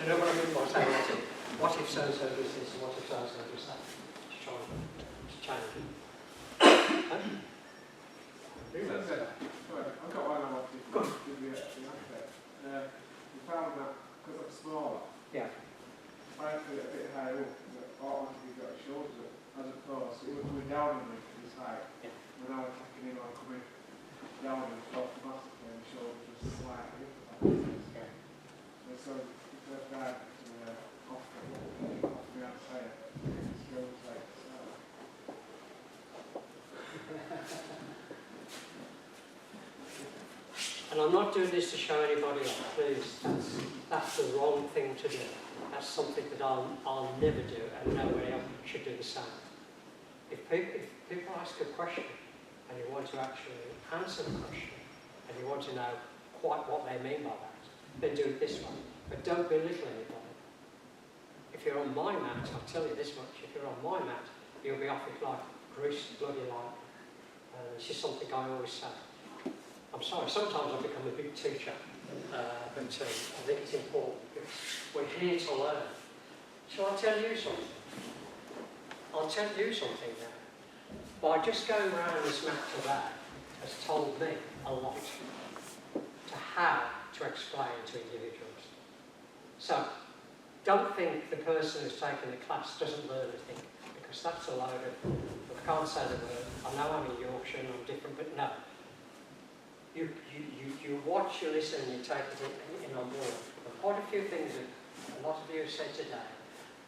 know what I mean by saying what if so-and-so does this and what if so-and-so does that? To try to change it. I've got one I want to give you the answer. We found that because I'm smaller, Yeah. I have to get a bit higher up, but automatically got a shoulder up, as opposed to it was coming down on me to this height. Yeah. When I was taking him, I was coming down and automatically, and the shoulders were slightly up. Yeah. So the first guy off me outside, it goes like so. And I'm not doing this to show anybody off, please. That's the wrong thing to do. That's something that I'll never do, and nobody else should do the same. If people ask a question, and you want to actually answer the question, and you want to know quite what they mean by that, then do it this way. But don't belittle anybody. If you're on my mat, I'll tell you this much, if you're on my mat, you'll be off it like grease, bloody like. It's just something I always say. I'm sorry, sometimes I become a big teacher, but I think it's important because we're here to learn. Shall I tell you something? I'll tell you something now. By just going around this mat today has told me a lot to how to explain to individuals. So, don't think the person who's taking the class doesn't learn anything, because that's a load of, I can't say the word, I know I'm in Yorkshire and I'm different, but no. You watch, you listen, and you take it in on board. And quite a few things that a lot of you have said today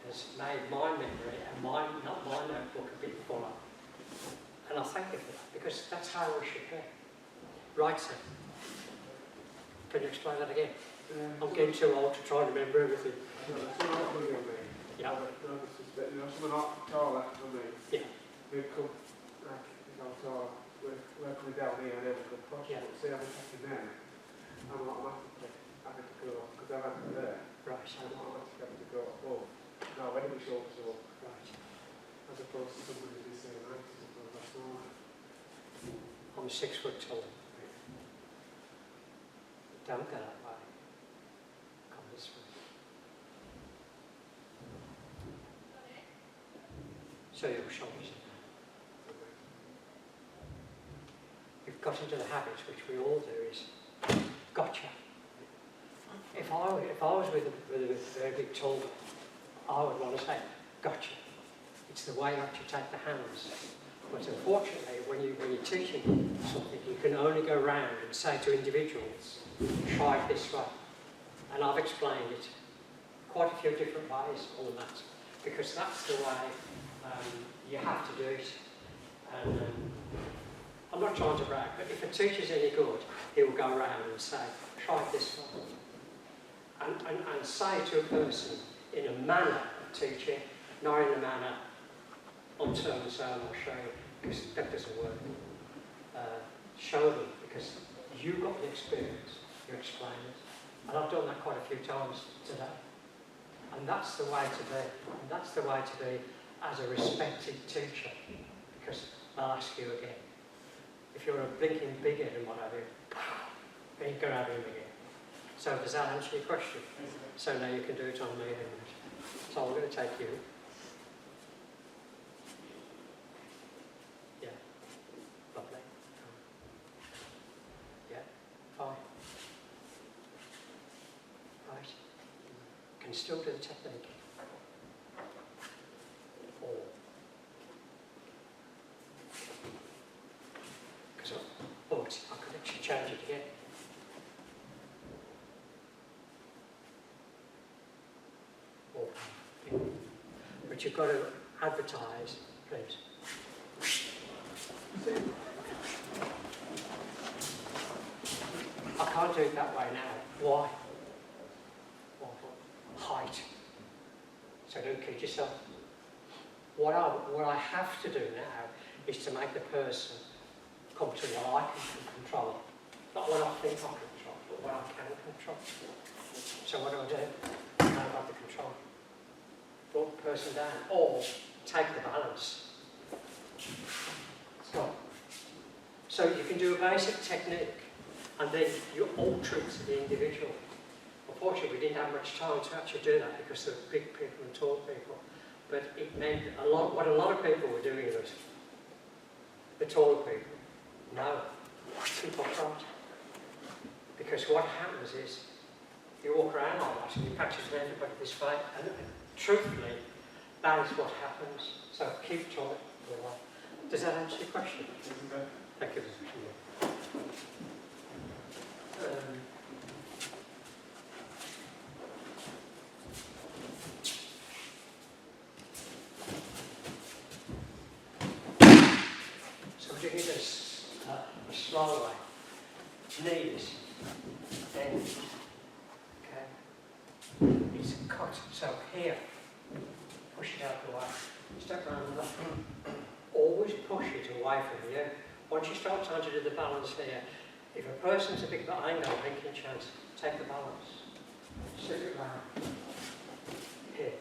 has made my memory and my notebook a bit fuller. And I thank you for that, because that's how we should be. Right, sir. Can you explain that again? I'm getting too old to try and remember everything. Yeah. Someone not taller than me. Yeah. They come, like, if I'm taller, we're coming down here and they'll come across. Yeah. See, I'm attacking them. I'm automatically having to go, because I'm having there. Right. I'm automatically having to go above. No, when my shoulders are up. Right. As opposed to somebody who's the same height as that's all. I'm 6 foot tall. Don't go that way. Come this way. So your shoulders are down. You've got into the habit, which we all do, is gotcha. If I was with a very big tall man, I would want to say gotcha. It's the way that you take the hands. But unfortunately, when you're teaching something, you can only go round and say to individuals, try it this way. And I've explained it quite a few different ways on the mat, because that's the way you have to do it. And I'm not trying to brag, but if a teacher's any good, he will go around and say, try it this way. And say to a person in a manner of teaching, not in a manner, on so and so, and I'll show you, because that doesn't work. Show them, because you've got the experience, you explain it. And I've done that quite a few times today. And that's the way to be. And that's the way to be as a respected teacher, because I'll ask you again. If you're a blinking bighead and what have you, then you can have him again. So does that answer your question? So now you can do it on me. So I'm going to take you. Yeah. Lovely. Yeah. Fine. Right. Can still do the technique. Or. Because I could actually change it again. But you've got to advertise, please. I can't do it that way now. Why? Height. So don't kid yourself. What I have to do now is to make the person come to what I can control. Not what I think I can control, but what I can control. So what do? Now I've got the control. Brought the person down, or take the balance. Stop. So you can do a basic technique, and then you alter it to the individual. unfortunately, we didn't have much time to actually do that because there were big people and tall people. But it meant a lot, what a lot of people were doing was, the taller people, no, people can't. Because what happens is, you walk around like that and you practice with everybody this way, and truthfully, that is what happens. So keep tall. Does that answer your question? Thank you. So we're doing this a slow way. Knees, then, okay. It's cut. So here, push it out the way. Step around that. Always push it away from you. Once you start trying to do the balance here, if a person's a bit behind on making a chance, take the balance. Sit it round. Here.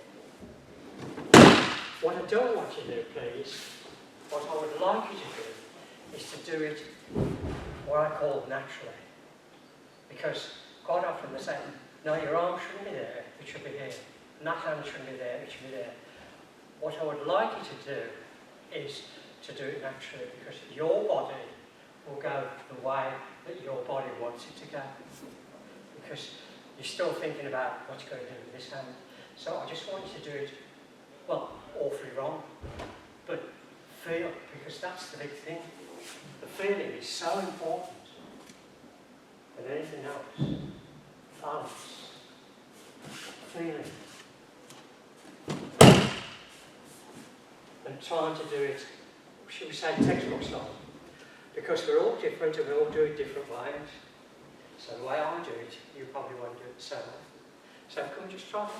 What I don't want you to do, please, what I would like you to do, is to do it what I call naturally. Because quite often they say, no, your arm shouldn't be there, it should be here. And that hand shouldn't be there, it should be there. What I would like you to do is to do it naturally, because your body will go the way that your body wants it to go. Because you're still thinking about what you're going to do with this hand. So I just want you to do it, well, awfully wrong, but feel, because that's the big thing. The feeling is so important than anything else. Balance. Feeling. And trying to do it, should we say, textbook style? Because we're all different and we all do it different ways. So the way I do it, you probably won't do it the same way. So can we just try that?